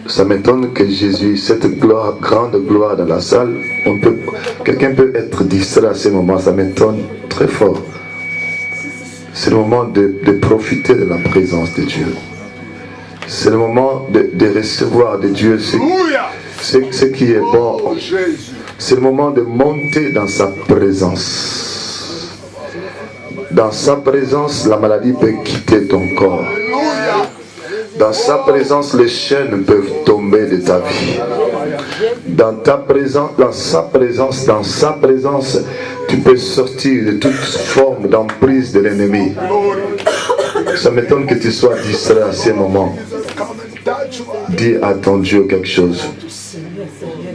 Ça m'étonne que Jésus, cette gloire, grande gloire dans la salle, quelqu'un peut être distrait à ce moment, ça m'étonne très fort. C'est le moment de profiter de la présence de Dieu. C'est le moment de recevoir de Dieu ce qui est bon. C'est le moment de monter dans sa présence. Dans sa présence, la maladie peut quitter ton corps. Dans sa présence, les chaînes peuvent tomber de ta vie. Dans sa présence, tu peux sortir de toute forme d'emprise de l'ennemi. Ça m'étonne que tu sois distrait à ces moments. Dis à ton Dieu quelque chose.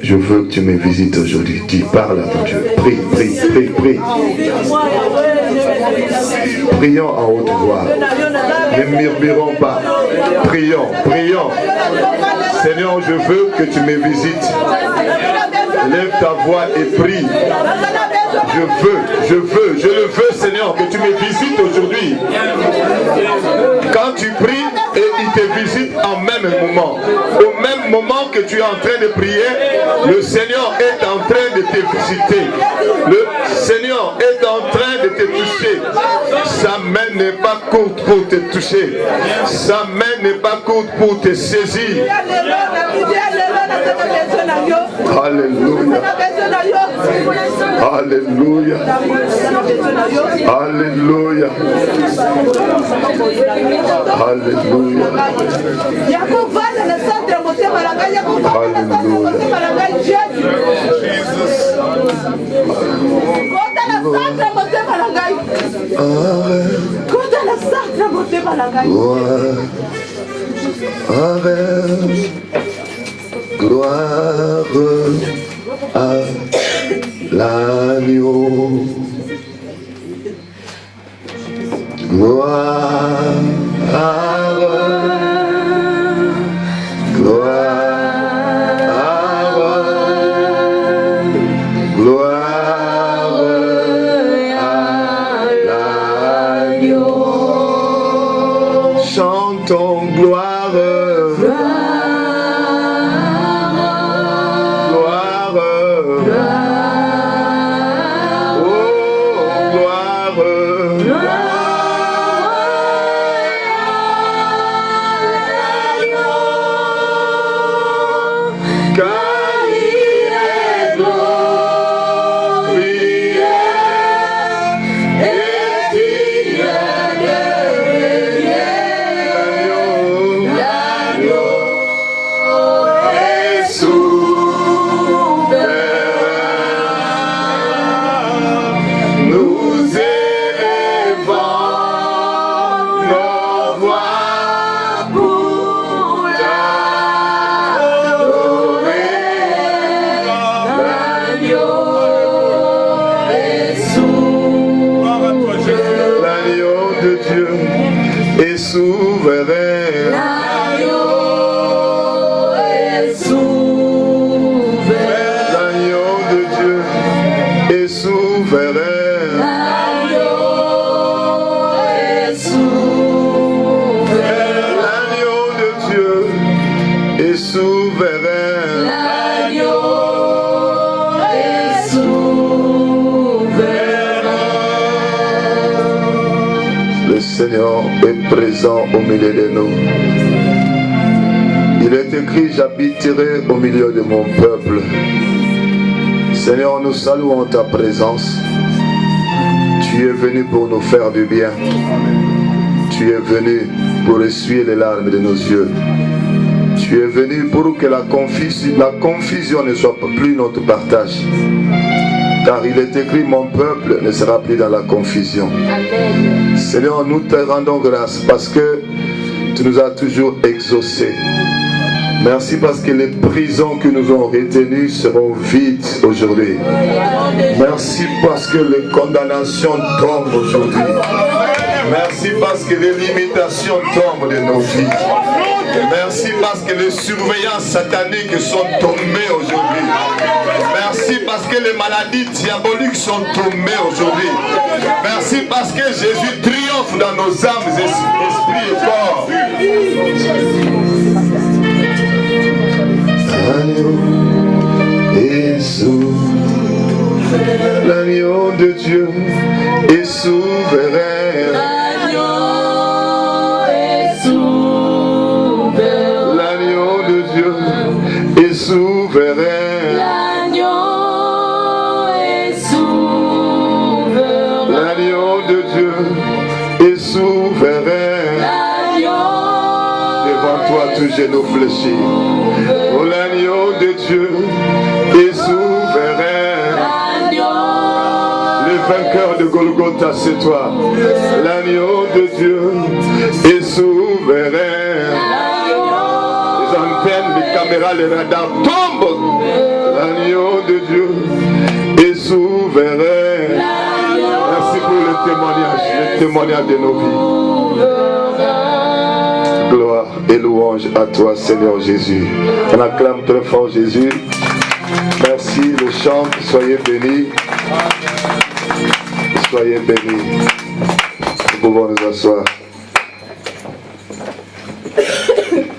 Je veux que tu me visites aujourd'hui. Dis, parle à ton Dieu. Prie. Prions en haute voix. Ne murmurons pas. Prions. Seigneur, je veux que tu me visites. Lève ta voix et prie. Je le veux, Seigneur, que tu me visites aujourd'hui. Quand tu pries, et il te visite en même moment. Au même moment que tu es en train de prier, le Seigneur est en train de te visiter. Le Seigneur est en train de te toucher. Sa main n'est pas courte pour te toucher. Sa main n'est pas courte pour te saisir. Alléluia. Alléluia. Alléluia. Alléluia. Gloire à l'agneau. Gloire, gloire à l'agneau. Chantons gloire. Seigneur est présent au milieu de nous. Il est écrit, j'habiterai au milieu de mon peuple. Seigneur, nous saluons ta présence. Tu es venu pour nous faire du bien. Tu es venu pour essuyer les larmes de nos yeux. Tu es venu pour que la confusion ne soit plus notre partage. Car il est écrit, mon peuple ne sera plus dans la confusion. Amen. Seigneur, nous te rendons grâce parce que tu nous as toujours exaucés. Merci parce que les prisons que nous avons retenues seront vides aujourd'hui. Merci parce que les condamnations tombent aujourd'hui. Merci parce que les limitations tombent de nos vies. Merci parce que les surveillances sataniques sont tombées aujourd'hui. Merci parce que les maladies diaboliques sont tombées aujourd'hui. Merci parce que Jésus triomphe dans nos âmes, esprits et corps. souverain. L'agneau est souverain. L'agneau de Dieu est souverain. L'agneau Devant toi, tout genou fléchi. Oh, l'agneau de Dieu est souverain. Le vainqueur de Golgotha, c'est toi. L'agneau de Dieu est souverain. Les antennes, les caméras, les radars tombent. L'agneau de Dieu est souverain. Merci pour le témoignage de nos vies. Gloire et louange à toi, Seigneur Jésus. On acclame très fort Jésus. Merci, le chant, soyez bénis. Soyez bénis. Nous pouvons nous asseoir.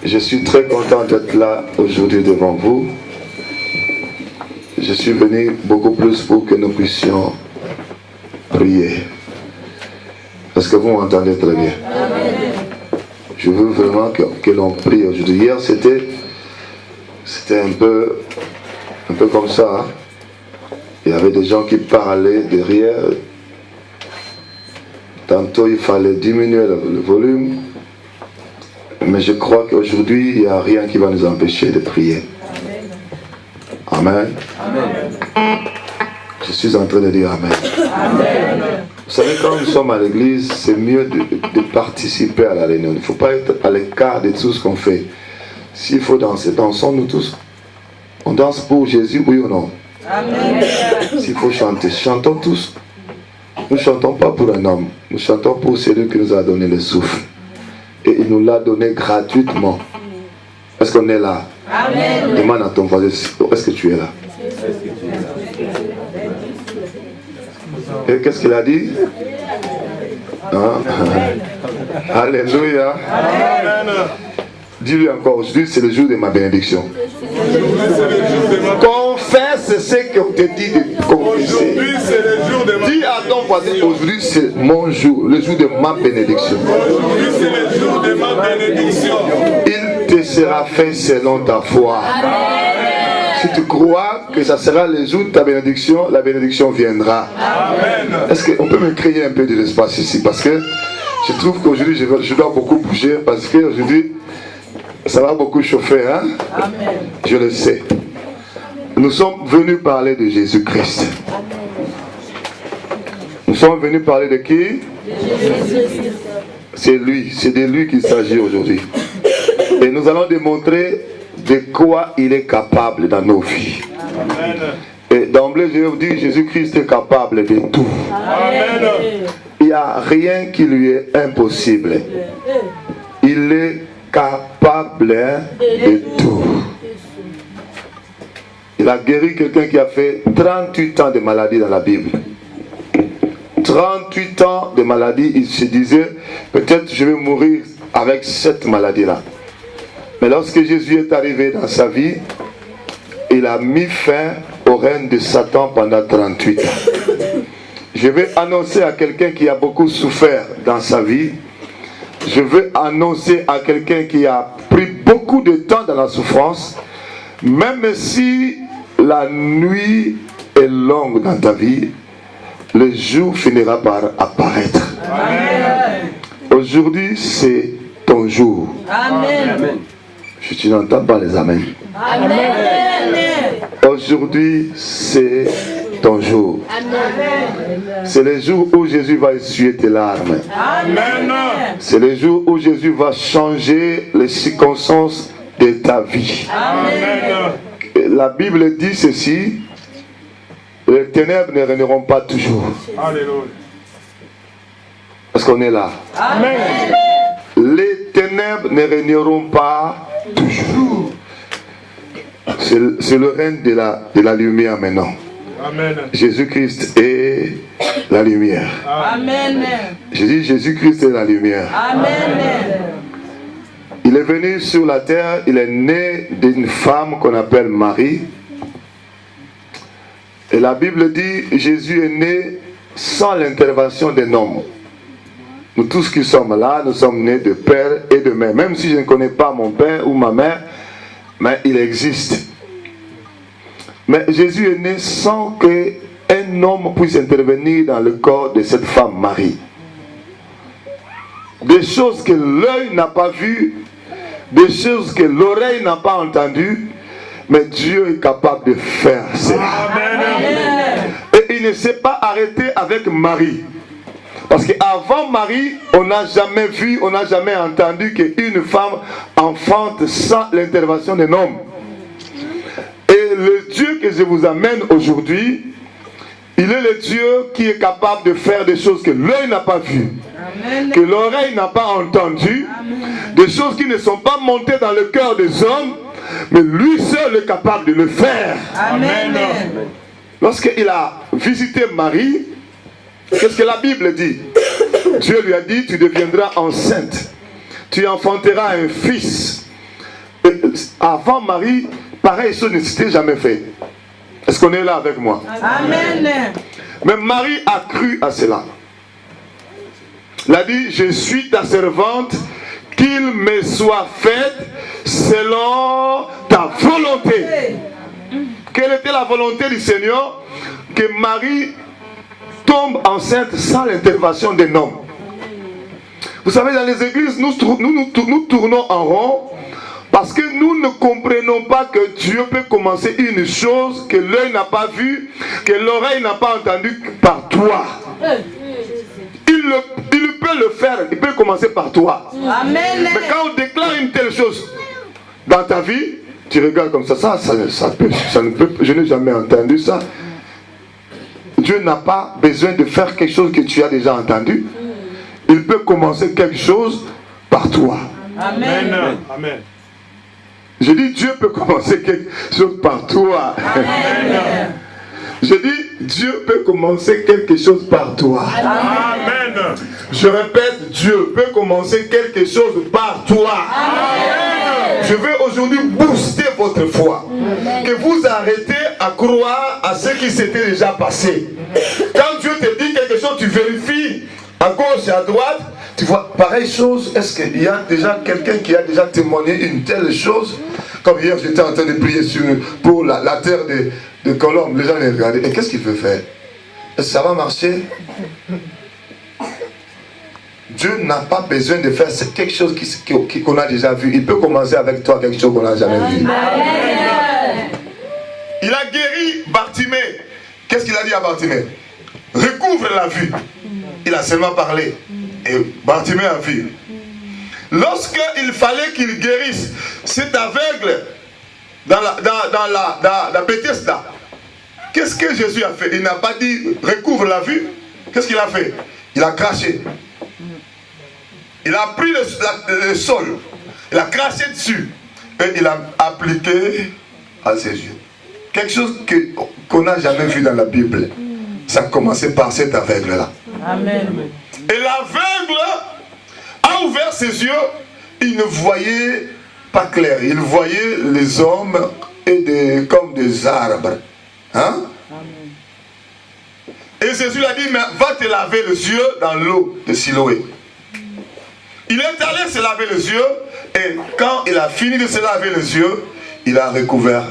Je suis très content d'être là aujourd'hui devant vous. Je suis venu beaucoup plus pour que nous puissions prier. Est-ce que vous m'entendez très bien? Je veux vraiment que l'on prie aujourd'hui. Hier, c'était un peu comme ça. Hein? Il y avait des gens qui parlaient derrière. Tantôt, il fallait diminuer le volume. Mais je crois qu'aujourd'hui, il n'y a rien qui va nous empêcher de prier. Amen. Amen. Je suis en train de dire Amen. Amen. Vous savez, quand nous sommes à l'église, c'est mieux de participer à la réunion. Il ne faut pas être à l'écart de tout ce qu'on fait. S'il faut danser, dansons-nous tous. On danse pour Jésus, oui ou non? Amen. S'il faut chanter, chantons tous. Nous ne chantons pas pour un homme. Nous chantons pour celui qui nous a donné le souffle. Et il nous l'a donné gratuitement. Est-ce qu'on est là? Amen. Demande à ton voisin, est-ce que tu es là? Et qu'est-ce qu'il a dit? Hein? Alléluia. Amen. Dis-lui encore, aujourd'hui c'est le jour de ma bénédiction. Confesse ce qu'on te dit de confesser. Dis à ton voisin, aujourd'hui c'est mon jour, le jour de ma bénédiction. Aujourd'hui c'est le jour de ma bénédiction. Il te sera fait selon ta foi. Si tu crois que ça sera le jour de ta bénédiction, la bénédiction viendra. Amen. Est-ce qu'on peut me créer un peu de l'espace ici? Parce que je trouve qu'aujourd'hui je dois beaucoup bouger, parce qu'aujourd'hui ça va beaucoup chauffer, hein? Amen. Je le sais. Nous sommes venus parler de Jésus-Christ. Nous sommes venus parler de qui? C'est lui, c'est de lui qu'il s'agit aujourd'hui. Et nous allons démontrer de quoi il est capable dans nos vies. Amen. Et d'emblée, je vais vous dire, Jésus-Christ est capable de tout. Amen. Il n'y a rien qui lui est impossible. Il est capable de tout. Il a guéri quelqu'un qui a fait 38 ans de maladie dans la Bible. 38 ans de maladie, il se disait, peut-être je vais mourir avec cette maladie-là. Mais lorsque Jésus est arrivé dans sa vie, il a mis fin au règne de Satan pendant 38 ans. Je vais annoncer à quelqu'un qui a beaucoup souffert dans sa vie, je veux annoncer à quelqu'un qui a pris beaucoup de temps dans la souffrance, même si la nuit est longue dans ta vie, le jour finira par apparaître. Amen. Aujourd'hui, c'est ton jour. Amen. Je n'entends pas les amens. Amen. Aujourd'hui, c'est ton jour. Amen. C'est le jour où Jésus va essuyer tes larmes. Amen. C'est le jour où Jésus va changer les circonstances de ta vie. Amen. La Bible dit ceci: les ténèbres ne régneront pas toujours. Alléluia. Est-ce qu'on est là? Amen. Les ténèbres ne régneront pas toujours. C'est le règne de la lumière maintenant. Amen. Jésus-Christ est la lumière. Amen. Je dis Jésus-Christ est la lumière. Amen. Il est venu sur la terre, il est né d'une femme qu'on appelle Marie. Et la Bible dit Jésus est né sans l'intervention d'un homme. Nous tous qui sommes là, nous sommes nés de père et de mère. Même si je ne connais pas mon père ou ma mère, mais il existe. Mais Jésus est né sans qu'un homme puisse intervenir dans le corps de cette femme Marie. Des choses que l'œil n'a pas vues, des choses que l'oreille n'a pas entendues, mais Dieu est capable de faire cela. Et il ne s'est pas arrêté avec Marie. Parce qu'avant Marie, on n'a jamais vu, on n'a jamais entendu qu'une femme enfante sans l'intervention d'un homme. Et le Dieu que je vous amène aujourd'hui, il est le Dieu qui est capable de faire des choses que l'œil n'a pas vues, que l'oreille n'a pas entendues, des choses qui ne sont pas montées dans le cœur des hommes, mais lui seul est capable de le faire. Amen. Lorsqu'il a visité Marie, qu'est-ce que la Bible dit? Dieu lui a dit, tu deviendras enceinte, tu enfanteras un fils. Et avant Marie, pareil, ça ne s'était jamais fait. Est-ce qu'on est là avec moi? Amen. Mais Marie a cru à cela. Elle a dit, je suis ta servante, qu'il me soit fait selon ta volonté. Quelle était la volonté du Seigneur? Que Marie tombe enceinte sans l'intervention d'un homme. Vous savez, dans les églises, nous tournons en rond parce que nous ne comprenons pas que Dieu peut commencer une chose que l'œil n'a pas vue, que l'oreille n'a pas entendue par toi. Il peut le faire, il peut commencer par toi. Amen. Mais quand on déclare une telle chose dans ta vie, tu regardes comme ça, je n'ai jamais entendu ça. Dieu n'a pas besoin de faire quelque chose que tu as déjà entendu. Il peut commencer quelque chose par toi. Amen. Amen. Je dis Dieu peut commencer quelque chose par toi. Amen. Je dis Dieu peut commencer quelque chose par toi. Amen. Je répète, Dieu peut commencer quelque chose par toi. Amen. Je veux aujourd'hui booster votre foi. Que vous arrêtez à croire à ce qui s'était déjà passé. Quand Dieu te dit quelque chose, tu vérifies à gauche et à droite. Tu vois, pareille chose, est-ce qu'il y a déjà quelqu'un qui a déjà témoigné une telle chose? Comme hier, j'étais en train de prier pour la terre de Colombe. Les gens les regardaient. Et qu'est-ce qu'il veut faire? Est-ce que ça va marcher? Dieu n'a pas besoin de faire quelque chose qu'on a déjà vu. Il peut commencer avec toi quelque chose qu'on n'a jamais vu. Il a guéri Bartimée. Qu'est-ce qu'il a dit à Bartimée? Recouvre la vue. Il a seulement parlé. Et Bartimée a vu. Lorsqu'il fallait qu'il guérisse cet aveugle dans la Bethesda, qu'est-ce que Jésus a fait? Il n'a pas dit recouvre la vue. Qu'est-ce qu'il a fait? Il a craché. Il a pris le sol. Il a craché dessus. Et il a appliqué à ses yeux. Quelque chose qu'on n'a jamais vu dans la Bible. Ça a commencé par cet aveugle-là. Amen. Et l'aveugle a ouvert ses yeux. Il ne voyait pas clair. Il voyait les hommes comme des arbres. Hein? Et Jésus lui a dit, mais va te laver les yeux dans l'eau de Siloé. Il est allé se laver les yeux. Et quand il a fini de se laver les yeux, il a recouvert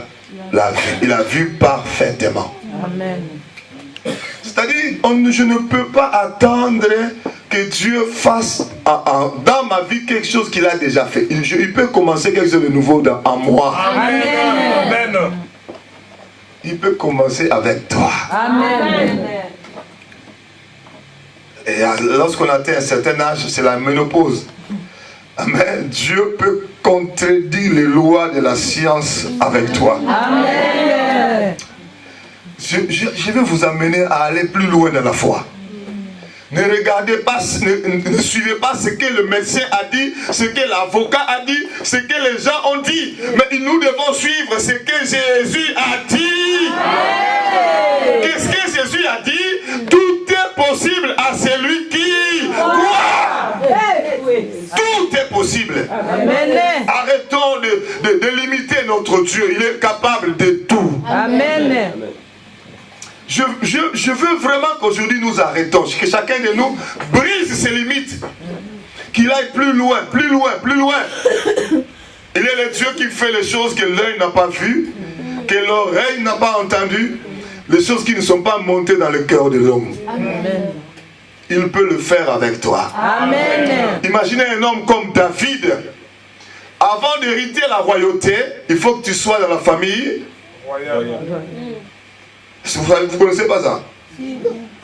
la vue. Il a vu parfaitement. Amen. C'est-à-dire, je ne peux pas attendre que Dieu fasse dans ma vie quelque chose qu'il a déjà fait. Il peut commencer quelque chose de nouveau en moi. Amen. Amen. Il peut commencer avec toi. Amen. Et lorsqu'on atteint un certain âge, c'est la ménopause. Amen. Dieu peut contredire les lois de la science avec toi. Amen. Je vais vous amener à aller plus loin dans la foi. Ne regardez pas, ne suivez pas ce que le médecin a dit, ce que l'avocat a dit, ce que les gens ont dit. Mais nous devons suivre ce que Jésus a dit. Qu'est-ce que Jésus a dit? Tout est possible à celui qui croit. Tout est possible. Amen. Arrêtons de limiter notre Dieu. Il est capable de tout. Amen. Je veux vraiment qu'aujourd'hui nous arrêtons, que chacun de nous brise ses limites, qu'il aille plus loin, plus loin, plus loin. Il est le Dieu qui fait les choses que l'œil n'a pas vues, que l'oreille n'a pas entendu, les choses qui ne sont pas montées dans le cœur de l'homme. Il peut le faire avec toi. Amen. Imaginez un homme comme David. Avant d'hériter la royauté, il faut que tu sois dans la famille. Vous ne connaissez pas ça?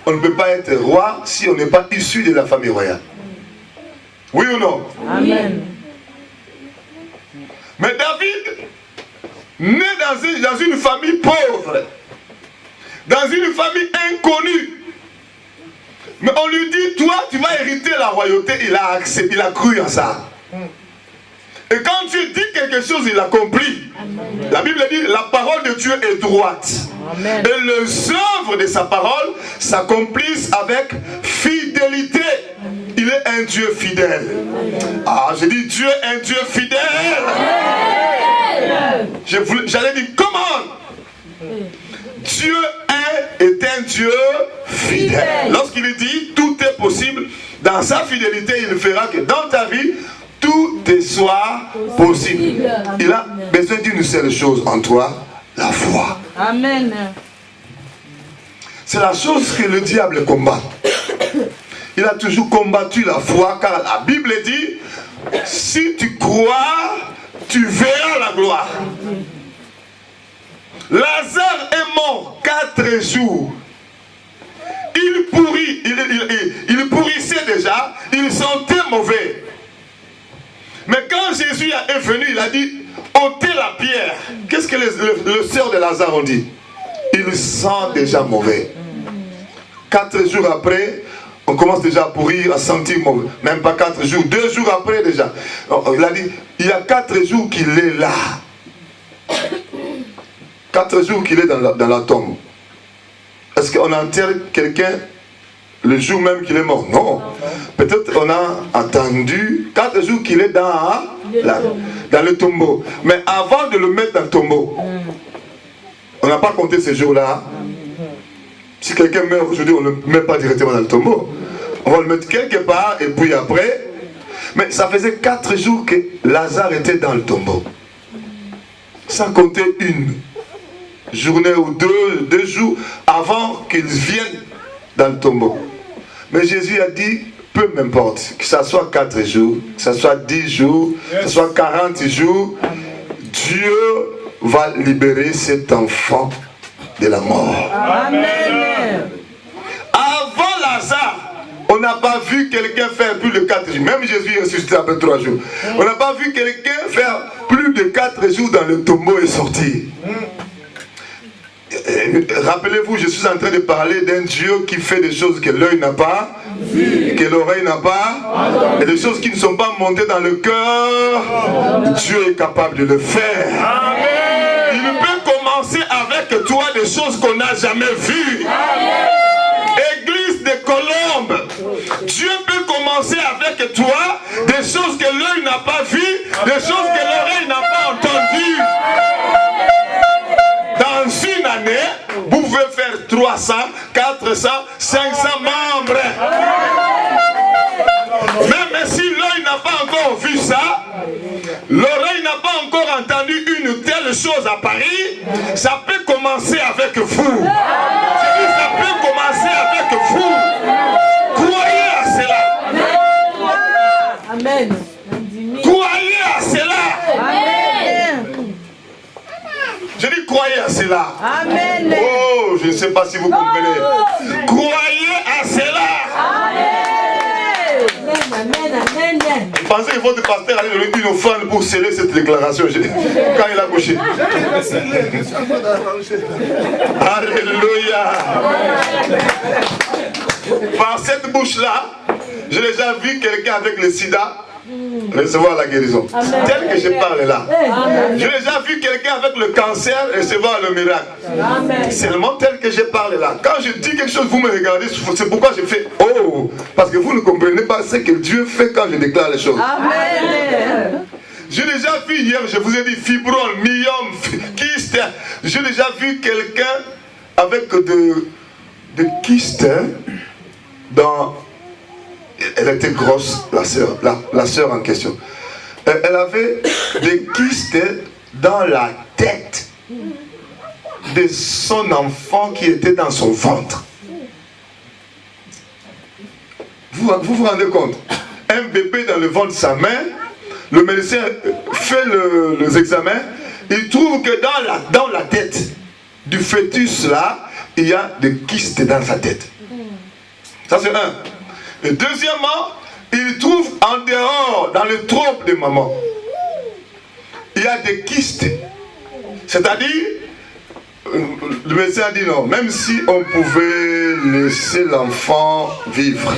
On ne peut pas être roi si on n'est pas issu de la famille royale. Oui ou non? Amen. Mais David, né dans une famille pauvre, dans une famille inconnue, mais on lui dit, toi tu vas hériter la royauté, il a accepté, il a cru en ça. Et quand tu dis quelque chose, il accomplit. La Bible dit, la parole de Dieu est droite. Amen. Et les œuvres de sa parole s'accomplissent avec fidélité. Il est un Dieu fidèle. Ah, je dis Dieu est un Dieu fidèle. J'allais dire, comment? Dieu est un Dieu fidèle. Lorsqu'il dit, tout est possible, dans sa fidélité, il fera que dans ta vie, tout te soit possible. Il a besoin d'une seule chose en toi, la foi. Amen. C'est la chose que le diable combat. Il a toujours combattu la foi, car la Bible dit, si tu crois, tu verras la gloire. Lazare est mort 4 jours. Il pourrit, il pourrissait déjà, il sentait mauvais. Mais quand Jésus est venu, il a dit, ôtez la pierre. Qu'est-ce que les sœurs de Lazare ont dit? Il sent déjà mauvais. 4 jours après, on commence déjà à pourrir, à sentir mauvais. Même pas 4 jours, 2 jours après déjà. Il a dit, il y a 4 jours qu'il est là. 4 jours qu'il est dans la tombe. Est-ce qu'on enterre quelqu'un le jour même qu'il est mort? Non. Peut-être on a attendu 4 jours qu'il est dans le tombeau. Mais avant de le mettre dans le tombeau, on n'a pas compté ces jours-là. Si quelqu'un meurt aujourd'hui, on ne le met pas directement dans le tombeau. On va le mettre quelque part et puis après. Mais ça faisait 4 jours que Lazare était dans le tombeau. Sans compter une journée ou 2 jours avant qu'il vienne dans le tombeau. Mais Jésus a dit, peu m'importe, que ça soit 4 jours, que ça soit 10 jours, que ça soit 40 jours, Dieu va libérer cet enfant de la mort. Amen. Avant Lazare, on n'a pas vu quelqu'un faire plus de 4 jours. Même Jésus est ressuscité après 3 jours. On n'a pas vu quelqu'un faire plus de 4 jours dans le tombeau et sortir. Rappelez-vous, je suis en train de parler d'un Dieu qui fait des choses que l'œil n'a pas, que l'oreille n'a pas, et des choses qui ne sont pas montées dans le cœur. Dieu est capable de le faire. Il peut commencer avec toi des choses qu'on n'a jamais vues. Église de Colombe, Dieu peut commencer avec toi des choses que l'œil n'a pas vues, des choses que l'oreille n'a pas entendues. Dans une année, vous pouvez faire 300, 400, 500 membres. Même si l'œil n'a pas encore vu ça, l'oreille n'a pas encore entendu une telle chose à Paris, ça peut commencer avec vous. Ça peut commencer avec vous. Croyez à cela. Amen. Croyez à cela. Amen. Je dis croyez à cela. Amen. Oh, je ne sais pas si vous comprenez. Croyez à cela. Amen. Pensez que votre pasteur allait donner une offrande pour sceller cette déclaration quand il a couché. Alléluia. Par cette bouche-là, j'ai déjà vu quelqu'un avec le sida recevoir la guérison. Tel que je parle là. J'ai déjà vu quelqu'un avec le cancer recevoir le miracle. Seulement tel que je parle là. Quand je dis quelque chose, vous me regardez, c'est pourquoi je fais oh. Parce que vous ne comprenez pas ce que Dieu fait quand je déclare les choses. Amen. J'ai déjà vu hier, je vous ai dit fibrome, myome, kyste. J'ai déjà vu quelqu'un avec de kystes dans... Elle était grosse, la sœur en question. Elle avait des kystes dans la tête. de son enfant qui était dans son ventre. Vous vous rendez compte? Un bébé dans le ventre de sa mère, le médecin fait les examens, il trouve que dans la tête du fœtus là, il y a des kystes dans sa tête. Ça c'est un. Et deuxièmement, il trouve en dehors, dans le trompe de maman, il y a des kystes. C'est-à-dire, le médecin a dit non, même si on pouvait laisser l'enfant vivre,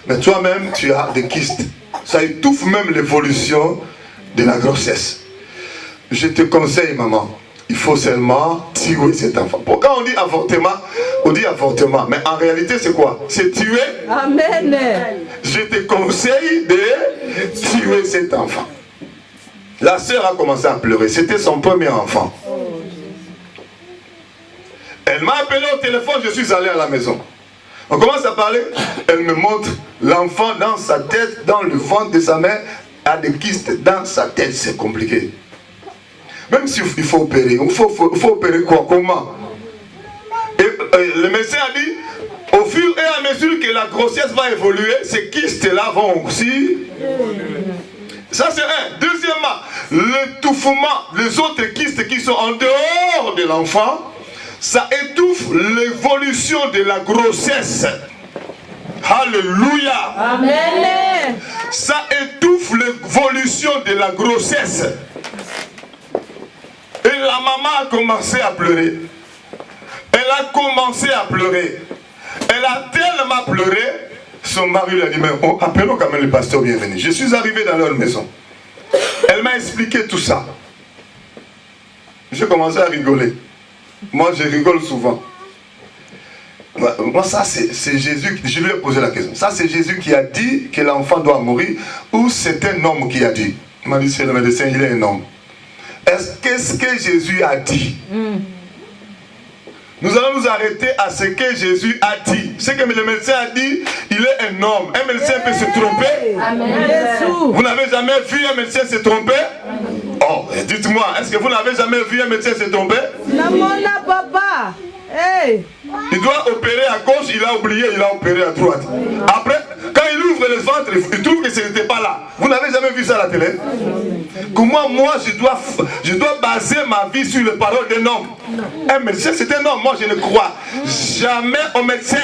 mais toi-même, tu as des kystes. Ça étouffe même l'évolution de la grossesse. Je te conseille, maman, il faut seulement tuer cet enfant. Pourquoi on dit avortement? On dit avortement, mais en réalité, c'est quoi? C'est tuer. Amen. Je te conseille de tuer cet enfant. La sœur a commencé à pleurer. C'était son premier enfant. Elle m'a appelé au téléphone, je suis allé à la maison. On commence à parler, elle me montre l'enfant dans sa tête, dans le ventre de sa mère, a des kystes dans sa tête, c'est compliqué. Même s'il faut opérer, il faut opérer quoi? Comment? Et le médecin a dit, au fur et à mesure que la grossesse va évoluer, ces kystes-là vont aussi... Ça c'est un. Deuxièmement, l'étouffement, les autres kystes qui sont en dehors de l'enfant, ça étouffe l'évolution de la grossesse. Alléluia. Amen. Ça étouffe l'évolution de la grossesse. Et la maman a commencé à pleurer. Elle a commencé à pleurer. Elle a tellement pleuré, son mari lui a dit, mais appelons quand même le pasteur bienvenu. Je suis arrivé dans leur maison. Elle m'a expliqué tout ça. J'ai commencé à rigoler. Moi, je rigole souvent. Moi, ça, c'est Jésus. Je lui ai posé la question. Ça, c'est Jésus qui a dit que l'enfant doit mourir ou c'est un homme qui a dit? Il m'a dit, c'est le médecin, il est un homme. Qu'est-ce que Jésus a dit? Nous allons nous arrêter à ce que Jésus a dit. Ce que le médecin a dit, il est un homme. Un médecin peut se tromper. Amen. Vous n'avez jamais vu un médecin se tromper? Oh, dites-moi, est-ce que vous n'avez jamais vu un médecin se tromper? Namona papa. Hey. Il doit opérer à gauche, il a oublié, il a opéré à droite. Après, quand il ouvre le ventre, il trouve que ce n'était pas là. Vous n'avez jamais vu ça à la télé? Comment moi je dois baser ma vie sur les paroles d'un homme? Un médecin c'est un homme, moi je ne crois jamais au médecin.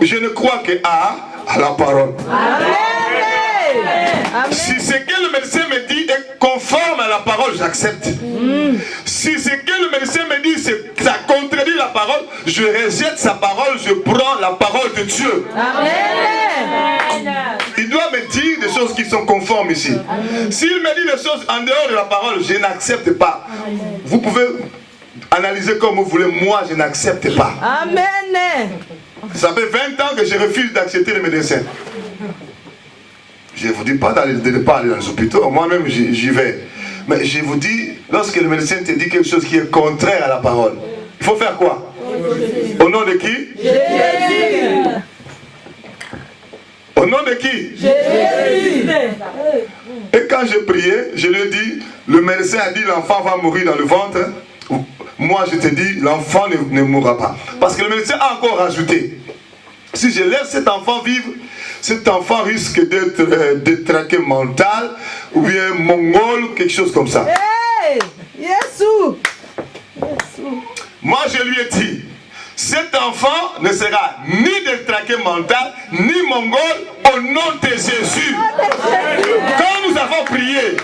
Je ne crois qu'à la parole. Amen. Si ce que le médecin me dit est conforme à la parole, j'accepte. Si ce que le médecin me dit, ça contredit la parole, je rejette sa parole, je prends la parole de Dieu. Amen. Il doit me dire des choses qui sont conformes ici. S'il me dit des choses en dehors de la parole, je n'accepte pas. Vous pouvez analyser comme vous voulez, moi je n'accepte pas. Amen. Ça fait 20 ans que je refuse d'accepter les médecins. Je ne vous dis pas de ne pas aller dans les hôpitaux, moi-même j'y vais. Mais je vous dis, lorsque le médecin te dit quelque chose qui est contraire à la parole, il faut faire quoi? Au nom de qui? Jésus. Au nom de qui? Jésus. Et quand je priais, je lui ai dit, le médecin a dit l'enfant va mourir dans le ventre. Moi je te dis, l'enfant ne mourra pas. Parce que le médecin a encore rajouté, si je laisse cet enfant vivre, cet enfant risque d'être détraqué mental ou bien mongol, quelque chose comme ça. Hey, Jésus. Moi je lui ai dit, cet enfant ne sera ni détraqué mental, ni mongol, au nom de Jésus. Quand nous avons prié,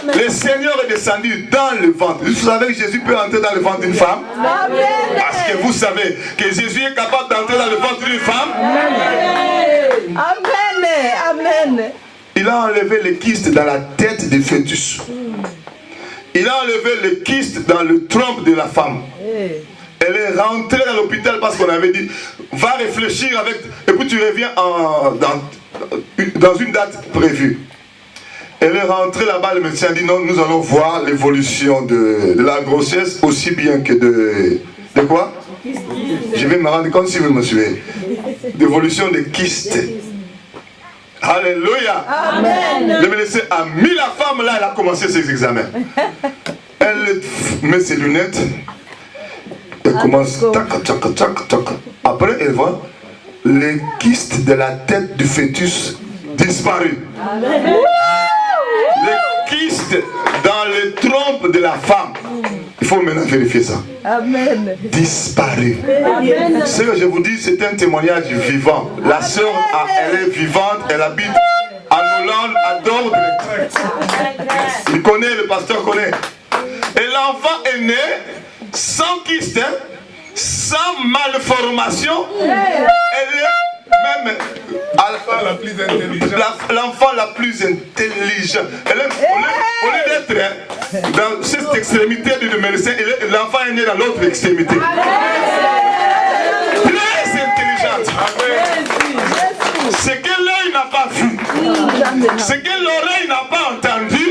le Seigneur est descendu dans le ventre. Vous savez que Jésus peut entrer dans le ventre d'une femme? Amen. Parce que vous savez que Jésus est capable d'entrer dans le ventre d'une femme. Amen. Amen. Il a enlevé les kystes dans la tête du fœtus. Il a enlevé les kystes dans le trompe de la femme. Hey. Elle est rentrée dans l'hôpital parce qu'on avait dit, va réfléchir avec, et puis tu reviens dans une date prévue. Elle est rentrée là-bas, le médecin a dit, non, nous allons voir l'évolution de la grossesse aussi bien que de quoi? Je vais me rendre compte si vous me suivez. D'évolution des kystes. Alléluia. Amen. Le médecin a mis la femme là, elle a commencé ses examens. Elle met ses lunettes. commence. Tac, tac, tac, tac. Après, elle voit les kystes de la tête du fœtus disparus. Les kystes dans les trompes de la femme. Il faut maintenant vérifier ça. Amen. Disparu. Ce que je vous dis, c'est un témoignage vivant. La sœur, elle est vivante, elle habite en Hollande, à Dordrecht. Il connaît, le pasteur connaît. Et l'enfant est né sans kyste, hein, sans malformation. Elle est même l'enfant la plus intelligente. Elle est, au lieu d'être dans cette extrémité du médecin, l'enfant est né dans l'autre extrémité. Très intelligente. Ce que l'œil n'a pas vu, ce que l'oreille n'a pas entendu,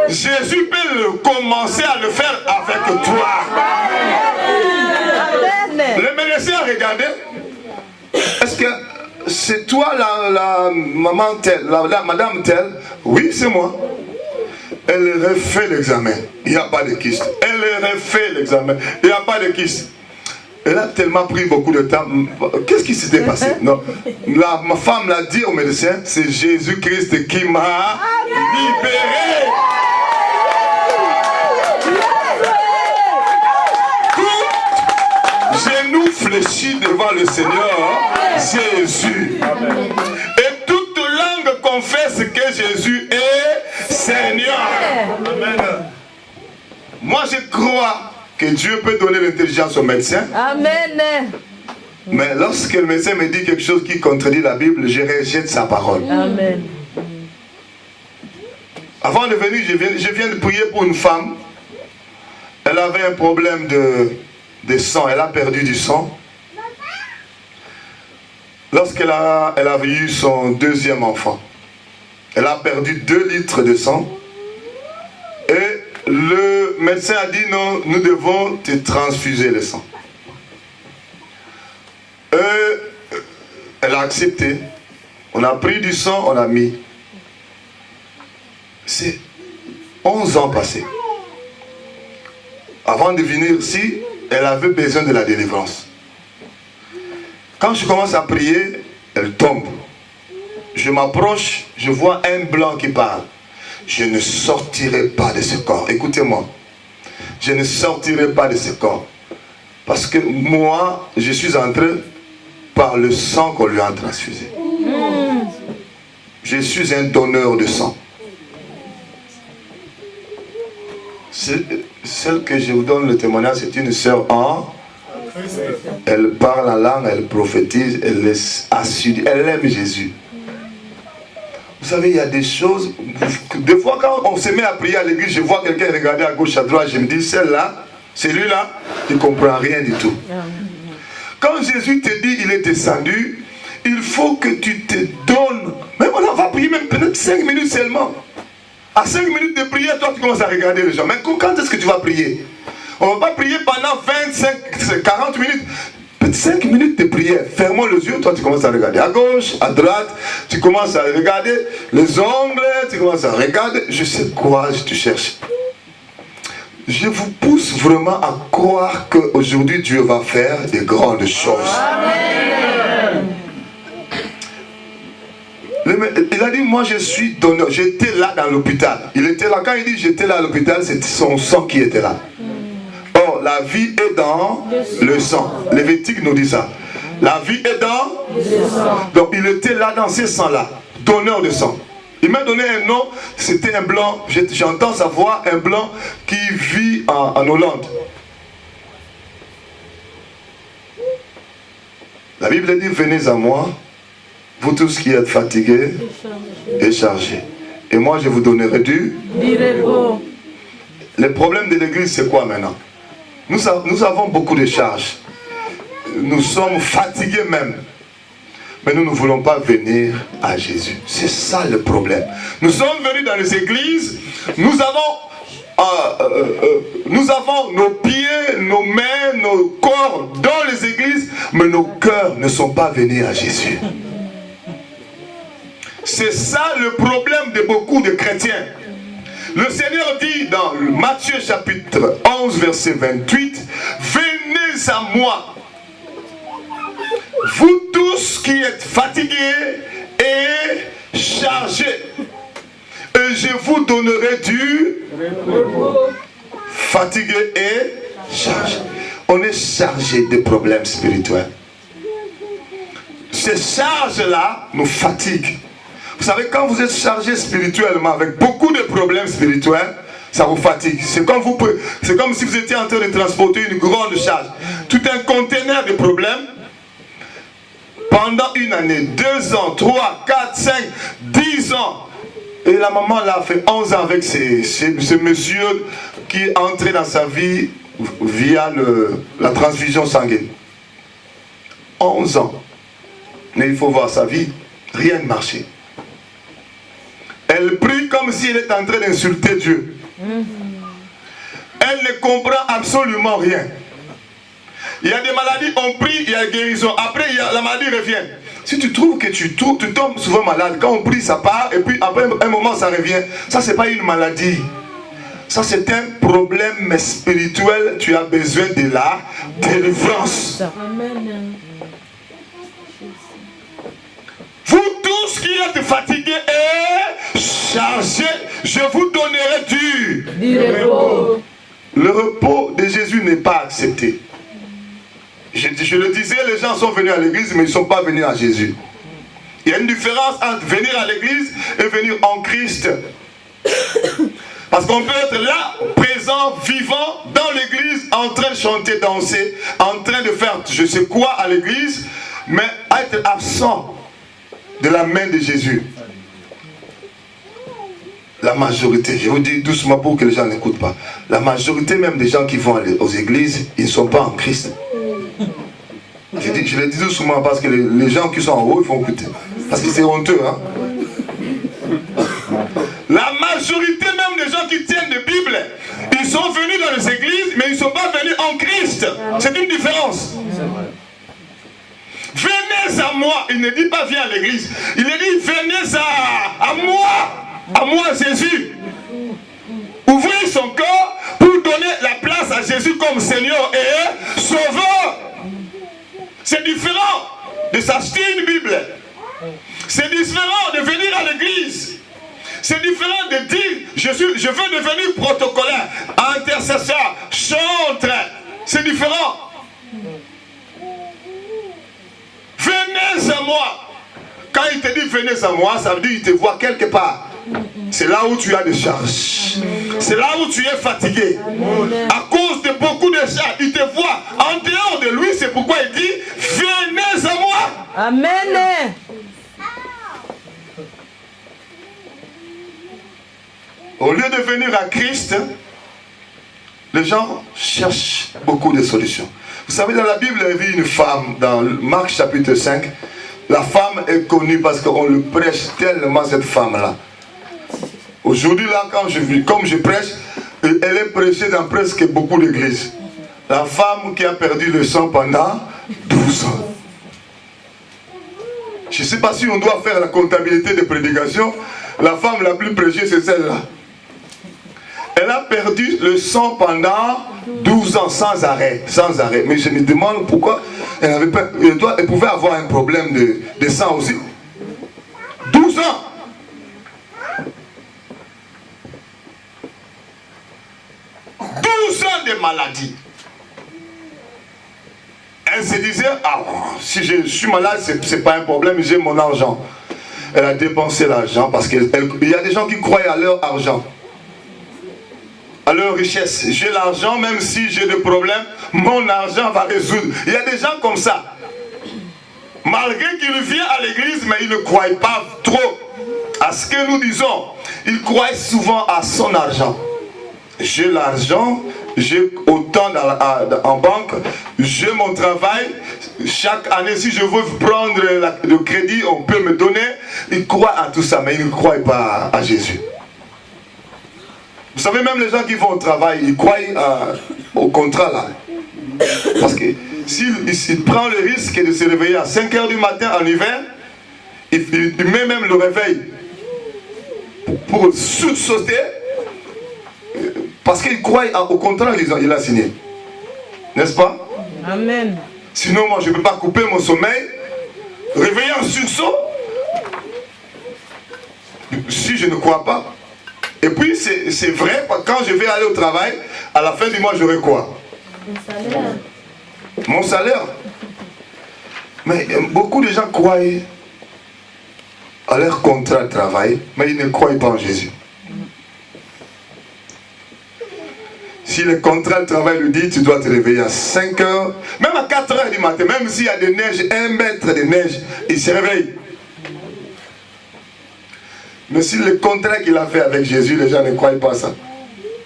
Jésus peut commencer à le faire avec toi. Le médecin a regardé. Est-ce que c'est toi la maman telle, la madame telle? Oui, c'est moi. Elle refait l'examen. Il n'y a pas de kyste. Elle refait l'examen. Il n'y a pas de kyste. Elle a tellement pris beaucoup de temps. Qu'est-ce qui s'était passé? Non. Ma femme l'a dit au médecin, c'est Jésus-Christ qui m'a libéré. Genou fléchi devant le Seigneur Jésus. Et toute langue confesse que Jésus est Seigneur. Amen. Moi je crois que Dieu peut donner l'intelligence au médecin. Amen. Mais lorsque le médecin me dit quelque chose qui contredit la Bible, je rejette sa parole. Amen. Avant de venir, je viens de prier pour une femme. Elle avait un problème de sang. Elle a perdu du sang. Lorsqu'elle avait eu son deuxième enfant, elle a perdu 2 litres de sang. Et le médecin a dit non, nous devons te transfuser le sang. Elle a accepté. On a pris du sang, on a mis. C'est 11 ans passés. Avant de venir ici, elle avait besoin de la délivrance. Quand je commence à prier, elle tombe. Je m'approche, je vois un blanc qui parle. Je ne sortirai pas de ce corps. Écoutez-moi. Je ne sortirai pas de ce corps. Parce que moi, je suis entré par le sang qu'on lui a transfusé. Je suis un donneur de sang. Celle que je vous donne le témoignage, c'est une sœur en... Elle parle en langue, elle prophétise, elle est assidue, elle aime Jésus. Vous savez, il y a des choses... Des fois, quand on se met à prier à l'église, je vois quelqu'un regarder à gauche, à droite, je me dis, celle-là, celui-là, il ne comprend rien du tout. Quand Jésus te dit, il est descendu, il faut que tu te donnes... Même on va prier même peut-être 5 minutes seulement. À 5 minutes de prière, toi, tu commences à regarder les gens. Mais quand est-ce que tu vas prier? On ne va pas prier pendant 25, 40 minutes. 5 minutes de prière. Fermons les yeux, toi tu commences à regarder à gauche, à droite. Tu commences à regarder les ongles. Tu commences à regarder. Je sais quoi tu cherches. Je vous pousse vraiment à croire qu'aujourd'hui Dieu va faire de grandes choses. Amen. Il a dit, moi je suis donneur. J'étais là dans l'hôpital. Il était là. Quand il dit j'étais là à l'hôpital, c'est son sang qui était là. Or, la vie est dans le sang. Lévitique nous dit ça. La vie est dans le sang. Donc il était là dans ces sangs-là. Donneur de sang. Il m'a donné un nom. C'était un blanc. J'entends sa voix. Un blanc qui vit en Hollande. La Bible dit, venez à moi. Vous tous qui êtes fatigués et chargés. Et moi je vous donnerai du repos. Le problème de l'église c'est quoi maintenant? Nous avons beaucoup de charges. Nous sommes fatigués même. Mais nous ne voulons pas venir à Jésus. C'est ça le problème. Nous sommes venus dans les églises. Nous avons nos pieds, nos mains, nos corps dans les églises. Mais nos cœurs ne sont pas venus à Jésus. C'est ça le problème de beaucoup de chrétiens. Le Seigneur dit dans Matthieu chapitre 11 verset 28, venez Venez à moi. Vous tous qui êtes fatigués et chargés. Et je vous donnerai du repos. Fatigués et chargés. On est chargé de problèmes spirituels. Ces charges-là nous fatiguent. Vous savez, quand vous êtes chargé spirituellement avec beaucoup de problèmes spirituels, ça vous fatigue. C'est comme si vous étiez en train de transporter une grande charge. Tout un conteneur de problèmes. Pendant une année, 2 ans, 3, 4, 5, 10 ans. Et la maman là a fait 11 ans avec ce monsieur qui est entré dans sa vie via la transfusion sanguine. 11 ans. Mais il faut voir sa vie. Rien ne marchait. Elle prie comme si elle était en train d'insulter Dieu. Elle ne comprend absolument rien. Il y a des maladies, on prie, il y a la guérison. Après, la maladie revient. Si tu trouves que tu tombes souvent malade, quand on prie, ça part, et puis après un moment, ça revient. Ça, c'est pas une maladie. Ça, c'est un problème spirituel. Tu as besoin de la délivrance. Amen. Vous tous qui êtes fatigués et chargés, je vous donnerai du repos. Le repos de Jésus n'est pas accepté. Je le disais, les gens sont venus à l'église, mais ils ne sont pas venus à Jésus. Il y a une différence entre venir à l'église et venir en Christ. Parce qu'on peut être là, présent, vivant, dans l'église, en train de chanter, danser, en train de faire je sais quoi à l'église, mais être absent de la main de Jésus. La majorité, je vous dis doucement pour que les gens n'écoutent pas, la majorité même des gens qui vont aux églises, ils ne sont pas en Christ. Je le dis doucement parce que les gens qui sont en haut, ils vont écouter. Parce que c'est honteux. Hein? La majorité même des gens qui tiennent de Bible, ils sont venus dans les églises, mais ils ne sont pas venus en Christ. C'est une différence. Venez à moi. Il ne dit pas viens à l'église. Il dit venez à moi Jésus. Ouvrez son corps pour donner la place à Jésus comme Seigneur et Sauveur. C'est différent de s'acheter une Bible. C'est différent de venir à l'église. C'est différent de dire je veux devenir protocolaire, intercesseur, chantre. C'est différent. Venez à moi. Quand il te dit venez à moi, ça veut dire qu'il te voit quelque part. C'est là où tu as des charges. C'est là où tu es fatigué. À cause de beaucoup de charges, il te voit en dehors de lui. C'est pourquoi il dit venez à moi. Amen. Au lieu de venir à Christ, les gens cherchent beaucoup de solutions. Vous savez, dans la Bible, il y avait une femme, dans Marc chapitre 5, la femme est connue parce qu'on le prêche tellement, cette femme-là. Aujourd'hui, là, comme je prêche, elle est prêchée dans presque beaucoup d'églises. La femme qui a perdu le sang pendant 12 ans. Je ne sais pas si on doit faire la comptabilité des prédications. La femme la plus prêchée, c'est celle-là. Elle a perdu le sang pendant 12 ans, sans arrêt. Sans arrêt. Mais je me demande pourquoi elle pouvait avoir un problème de sang aussi. 12 ans. 12 ans de maladie. Elle se disait, ah, si je suis malade, c'est pas un problème, j'ai mon argent. Elle a dépensé l'argent parce qu'il y a des gens qui croient à leur argent, à leur richesse. J'ai l'argent, même si j'ai des problèmes, mon argent va résoudre. Il y a des gens comme ça. Malgré qu'il vient à l'église, mais il ne croit pas trop à ce que nous disons. Il croit souvent à son argent. J'ai l'argent, j'ai autant en banque, j'ai mon travail. Chaque année, si je veux prendre le crédit, on peut me donner. Il croit à tout ça, mais il ne croit pas à Jésus. Vous savez, même les gens qui vont au travail, ils croient au contrat là. Parce que s'il prend le risque de se réveiller à 5 h du matin en hiver, il met même le réveil pour sursauter. Parce qu'il croit au contrat qu'il a signé. N'est-ce pas? Amen. Sinon, moi, je ne peux pas couper mon sommeil. Réveiller en sursaut. Si je ne crois pas. Et puis, c'est vrai, quand je vais aller au travail, à la fin du mois, j'aurai quoi? Mon salaire. Mais beaucoup de gens croient à leur contrat de travail, mais ils ne croient pas en Jésus. Si le contrat de travail lui dit, tu dois te réveiller à 5 heures, même à 4 heures du matin, même s'il y a des neiges, 1 mètre de neige, il se réveille. Mais si le contrat qu'il a fait avec Jésus, les gens ne croient pas à ça.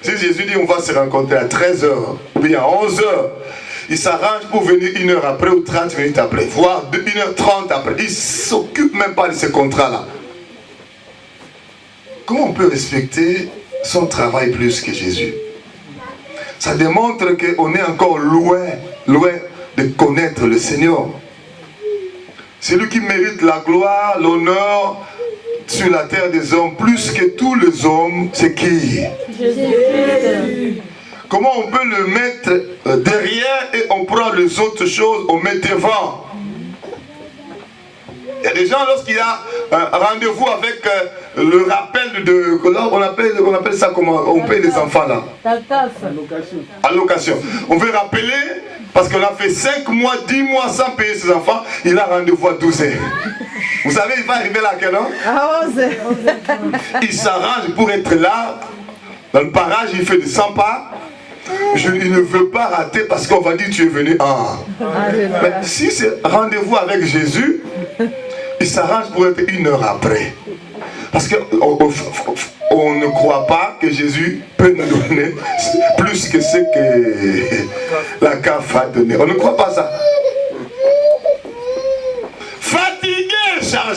Si Jésus dit, on va se rencontrer à 13 heures, ou bien à 11 heures, il s'arrange pour venir 1 heure après ou 30 minutes après, voire 1h30 après. Il ne s'occupe même pas de ce contrat-là. Comment on peut respecter son travail plus que Jésus? Ça démontre qu'on est encore loin de connaître le Seigneur. C'est lui qui mérite la gloire, l'honneur sur la terre des hommes, plus que tous les hommes. C'est qui? Jésus. Comment on peut le mettre derrière et on prend les autres choses, on met devant? Il y a des gens, lorsqu'il y a un rendez-vous avec le rappel de... On appelle ça comment? On paye les enfants là. Allocation. On veut rappeler, parce qu'on a fait 5 mois, 10 mois sans payer ses enfants, il a rendez-vous à 12 heures. Vous savez, il va arriver là à quelle heure? À 11 heures. Il s'arrange pour être là. Dans le parage, il fait de 100 pas. Il ne veut pas rater parce qu'on va dire tu es venu. Mais si c'est rendez-vous avec Jésus, il s'arrange pour être 1 heure après. Parce qu'on ne croit pas que Jésus peut nous donner plus que ce que la CAF a donné. On ne croit pas ça. Fatigué, chargé.